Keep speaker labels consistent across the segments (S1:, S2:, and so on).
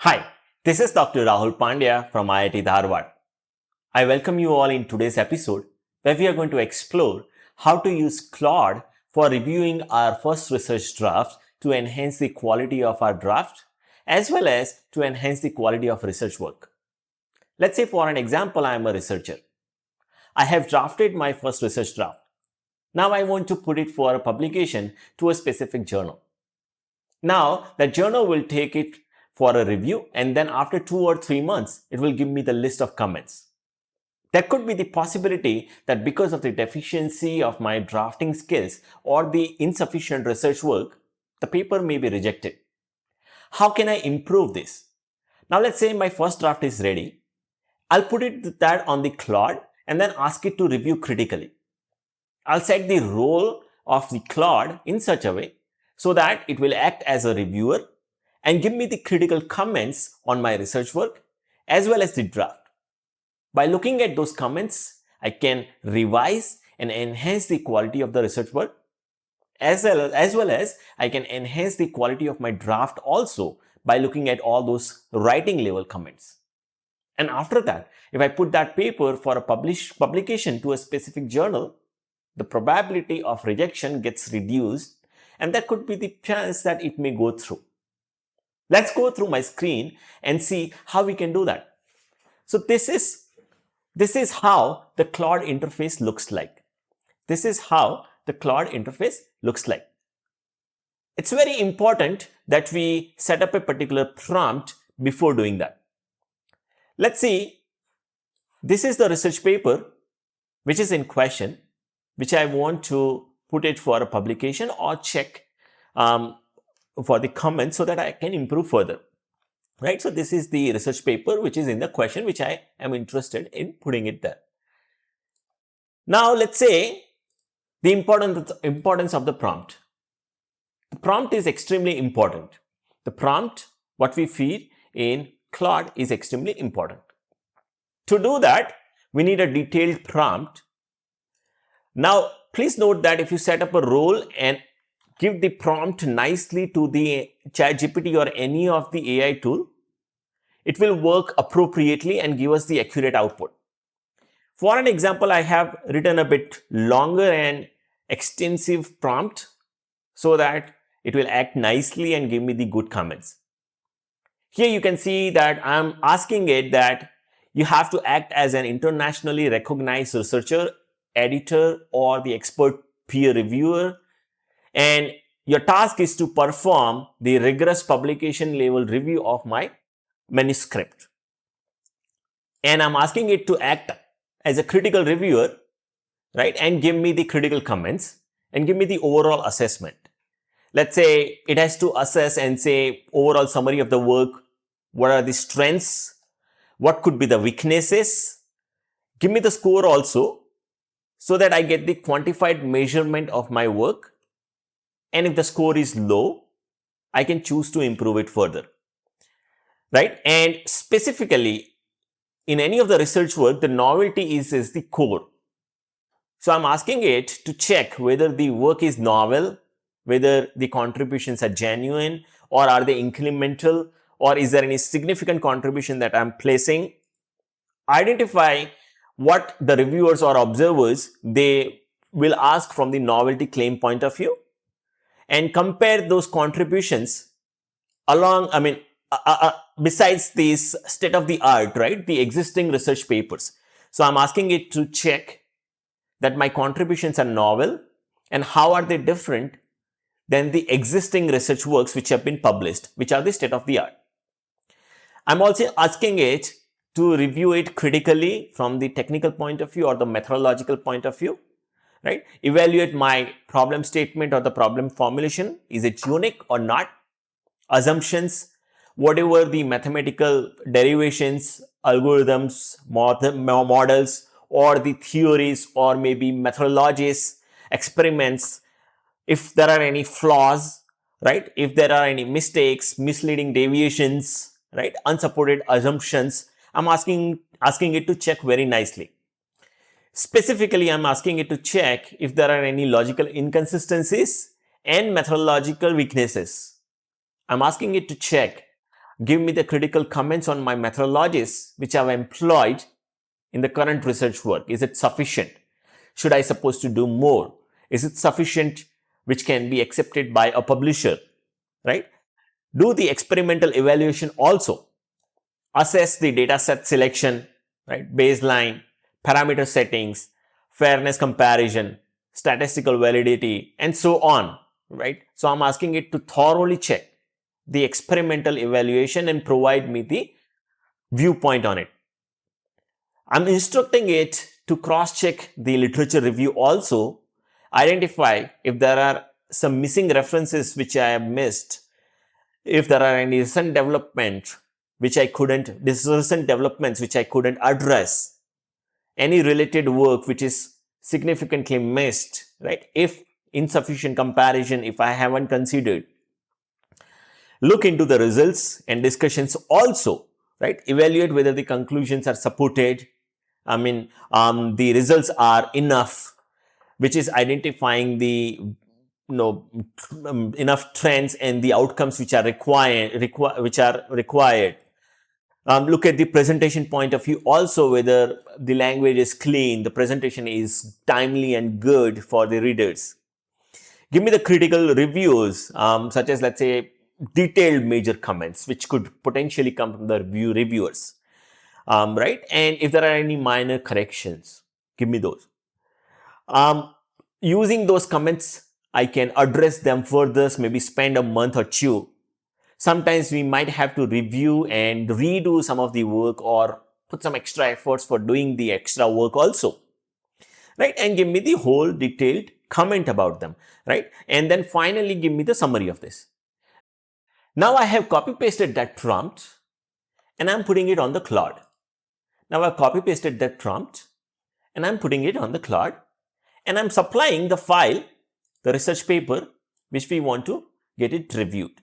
S1: Hi, this is Dr. Rahul Pandya from IIT Dharwad. I welcome you all in today's episode where we are going to explore how to use Claude for reviewing our first research draft to enhance the quality of our draft as well as to enhance the quality of research work. Let's say for an example, I am a researcher. I have drafted my first research draft. Now I want to put it for a publication to a specific journal. Now, the journal will take it for a review, and then after 2 or 3 months, it will give me the list of comments. There could be the possibility that because of the deficiency of my drafting skills or the insufficient research work, the paper may be rejected. How can I improve this? Now, let's say my first draft is ready. I'll put that on the Claude and then ask it to review critically. I'll set the role of the Claude in such a way so that it will act as a reviewer and give me the critical comments on my research work as well as the draft. By looking at those comments, I can revise and enhance the quality of the research work as well as I can enhance the quality of my draft also by looking at all those writing level comments. And after that, if I put that paper for a publication to a specific journal, the probability of rejection gets reduced, and there could be the chance that it may go through. Let's go through my screen and see how we can do that. So this is how the Claude interface looks like. This is how the Claude interface looks like. It's very important that we set up a particular prompt before doing that. Let's see, this is the research paper which is in question, which I want to put it for a publication or check for the comments so that I can improve further. Right? So this is the research paper which is in the question, which I am interested in putting it there. Now let's say the importance of the prompt. The prompt is extremely important. The prompt, what we feed in Claude, is extremely important. To do that, we need a detailed prompt. Now, please note that if you set up a role and give the prompt nicely to the ChatGPT or any of the AI tool, it will work appropriately and give us the accurate output. For an example, I have written a bit longer and extensive prompt so that it will act nicely and give me the good comments. Here you can see that I'm asking it that you have to act as an internationally recognized researcher, editor, or the expert peer reviewer. And your task is to perform the rigorous publication level review of my manuscript. And I'm asking it to act as a critical reviewer, right? And give me the critical comments and give me the overall assessment. Let's say it has to assess and say overall summary of the work. What are the strengths? What could be the weaknesses? Give me the score also so that I get the quantified measurement of my work. And if the score is low, I can choose to improve it further. Right? And specifically, in any of the research work, the novelty is the core. So I'm asking it to check whether the work is novel, whether the contributions are genuine, or are they incremental, or is there any significant contribution that I'm placing. Identify what the reviewers or observers, they will ask from the novelty claim point of view, and compare those contributions along, besides this state of the art, right? The existing research papers. So I'm asking it to check that my contributions are novel and how are they different than the existing research works which have been published, which are the state of the art. I'm also asking it to review it critically from the technical point of view or the methodological point of view, right? Evaluate my problem statement or the problem formulation. Is it unique or not? Assumptions, whatever the mathematical derivations, algorithms, models, or the theories, or maybe methodologies, experiments, if there are any flaws, right? If there are any mistakes, misleading deviations, right? Unsupported assumptions, I'm asking it to check very nicely. Specifically, I'm asking it to check if there are any logical inconsistencies and methodological weaknesses. I'm asking it to check Give me the critical comments on my methodologies which I've employed in the current research work. Is it sufficient? Should I supposed to do more? Is it sufficient which can be accepted by a publisher, right? Do the experimental evaluation also. Assess the data set selection, right? Baseline, parameter settings, fairness comparison, statistical validity, and so on, right? So I'm asking it to thoroughly check the experimental evaluation and provide me the viewpoint on it. I'm instructing it to cross-check the literature review also, identify if there are some missing references which I have missed, if there are any recent developments which I couldn't address, any related work which is significantly missed, right? If insufficient comparison, if I haven't considered, look into the results and discussions also, right? Evaluate whether the conclusions are supported. The results are enough, which is identifying the enough trends and the outcomes which are required. Look at the presentation point of view also, whether the language is clean, the presentation is timely and good for the readers. Give me the critical reviews, such as, let's say, detailed major comments, which could potentially come from the reviewers, right? And if there are any minor corrections, give me those. Using those comments, I can address them further, maybe spend a month or two. Sometimes we might have to review and redo some of the work or put some extra efforts for doing the extra work also, right? And give me the whole detailed comment about them, right? And then finally, give me the summary of this. Now I have copy pasted that prompt and I'm putting it on the Claude. Now I've copy pasted that prompt and I'm putting it on the Claude and I'm supplying the file, the research paper, which we want to get it reviewed.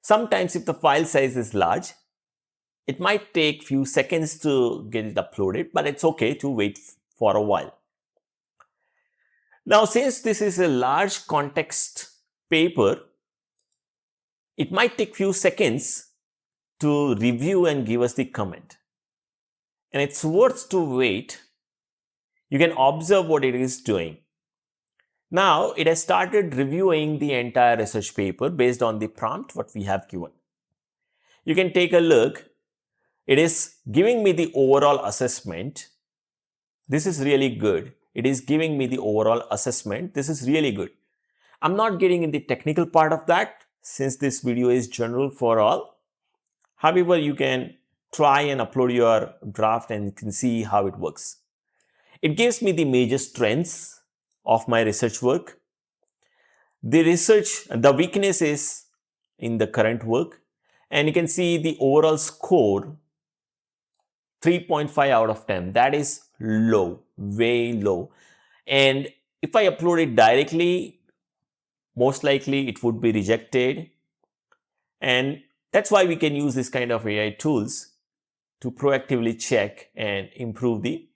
S1: Sometimes if the file size is large, it might take few seconds to get it uploaded, but it's okay to wait for a while. Now, since this is a large context paper, it might take few seconds to review and give us the comment. And it's worth to wait. You can observe what it is doing. Now, it has started reviewing the entire research paper based on the prompt what we have given. You can take a look. It is giving me the overall assessment. This is really good. It is giving me the overall assessment. This is really good. I'm not getting in the technical part of that since this video is general for all. However, you can try and upload your draft and you can see how it works. It gives me the major strengths of my research work. The weakness is in the current work. And you can see the overall score, 3.5 out of 10. That is low, way low. And if I upload it directly, most likely it would be rejected. And that's why we can use this kind of AI tools to proactively check and improve the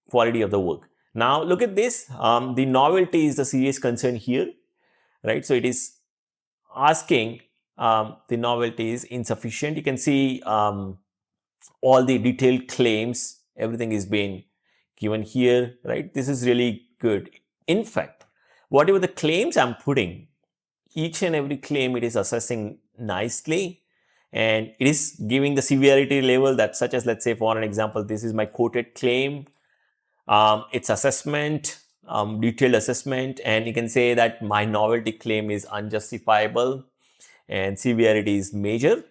S1: quality of the work. Now look at this. The novelty is the serious concern here, right? So it is asking the novelty is insufficient. You can see all the detailed claims, everything is being given here, right? This is really good. In fact, whatever the claims I'm putting, each and every claim it is assessing nicely, and it is giving the severity level that, such as, let's say, for an example, this is my quoted claim. Its assessment, detailed assessment, and you can say that my novelty claim is unjustifiable and severity is major.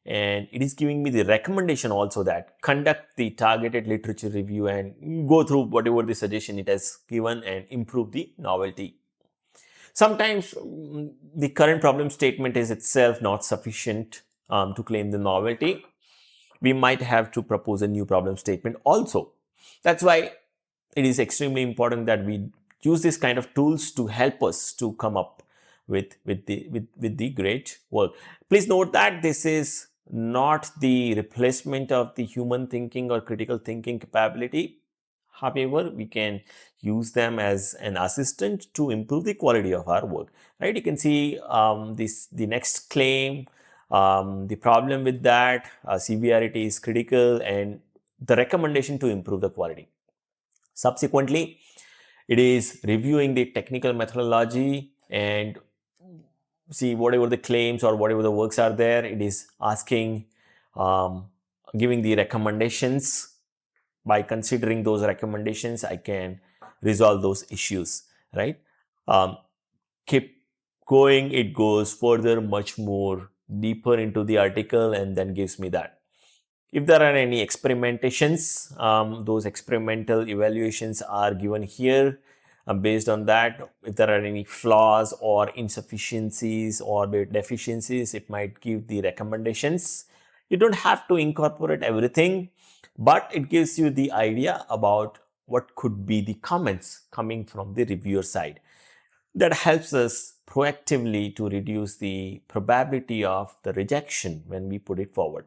S1: And it is giving me the recommendation also that conduct the targeted literature review and go through whatever the suggestion it has given and improve the novelty. Sometimes the current problem statement is itself not sufficient to claim the novelty. We might have to propose a new problem statement also. That's why it is extremely important that we use this kind of tools to help us to come up with the great work. Please note that this is not the replacement of the human thinking or critical thinking capability. However, we can use them as an assistant to improve the quality of our work, right? You can see the next claim, the problem with that, severity is critical, and the recommendation to improve the quality. Subsequently, it is reviewing the technical methodology and see whatever the claims or whatever the works are there. It is asking, um, giving the recommendations. By considering those recommendations, I can resolve those issues, right? Um, Keep going, it goes further, much more deeper into the article, and then gives me that. If there are any experimentations, those experimental evaluations are given here. Based on that, if there are any flaws or insufficiencies or deficiencies, it might give the recommendations. You don't have to incorporate everything, but it gives you the idea about what could be the comments coming from the reviewer side. That helps us proactively to reduce the probability of the rejection when we put it forward,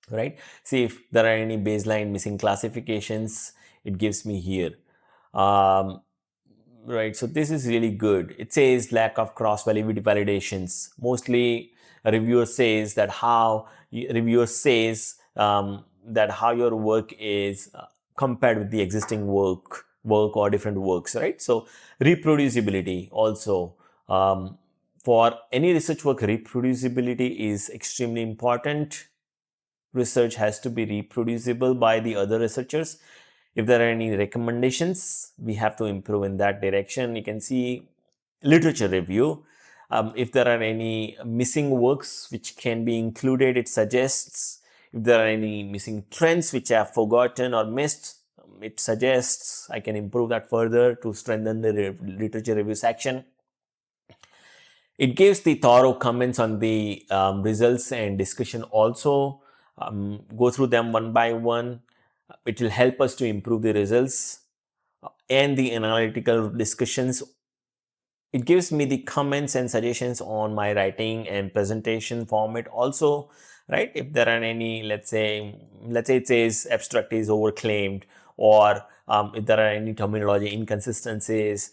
S1: right? See if there are any baseline missing classifications, it gives me here. um, right, so this is really good. It says lack of cross validations. Mostly a reviewer says that that how your work is compared with the existing work or different works, right? So reproducibility also, for any research work, reproducibility is extremely important. Research has to be reproducible by the other researchers. If there are any recommendations, we have to improve in that direction. You can see literature review. If there are any missing works which can be included, it suggests. If there are any missing trends which I have forgotten or missed, it suggests I can improve that further to strengthen the literature review section. It gives the thorough comments on the results and discussion also. Go through them one by one. It will help us to improve the results and the analytical discussions. It gives me the comments and suggestions on my writing and presentation format also, right? If there are any, let's say it says abstract is overclaimed, or if there are any terminology inconsistencies,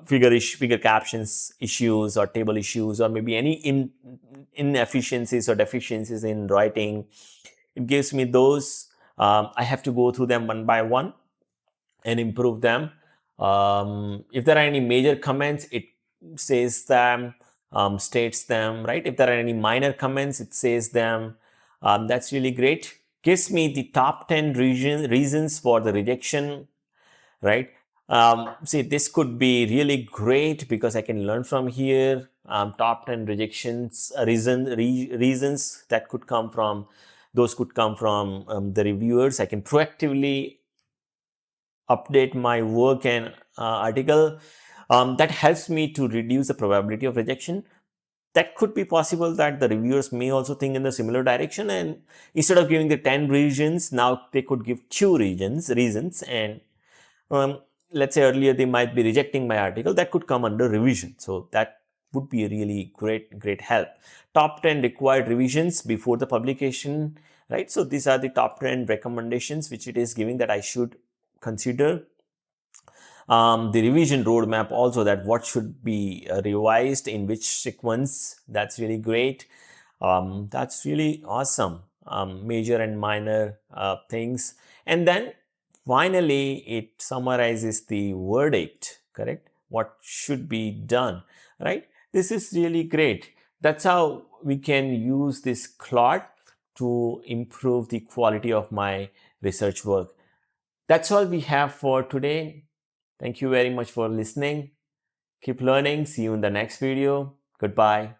S1: figure captions issues or table issues, or maybe any inefficiencies or deficiencies in writing, it gives me those. I have to go through them one by one and improve them. If there are any major comments, it says them, states them, right? If there are any minor comments, it says them. That's really great. Gives me the top 10 reasons for the rejection, right? See, this could be really great because I can learn from here. Top 10 rejections, reasons that could come from, those could come from the reviewers. I can proactively update my work and article. That helps me to reduce the probability of rejection. That could be possible that the reviewers may also think in the similar direction, and instead of giving the 10 reasons, now they could give 2 reasons, and let's say earlier they might be rejecting my article, that could come under revision. So that would be a really great help. Top 10 required revisions before the publication, right? So these are the top 10 recommendations which it is giving that I should consider. The revision roadmap also, that what should be revised in which sequence. That's really great. That's really awesome. Major and minor things. And then finally, it summarizes the verdict, correct? What should be done, right? This is really great. That's how we can use this Claude to improve the quality of my research work. That's all we have for today. Thank you very much for listening. Keep learning. See you in the next video. Goodbye.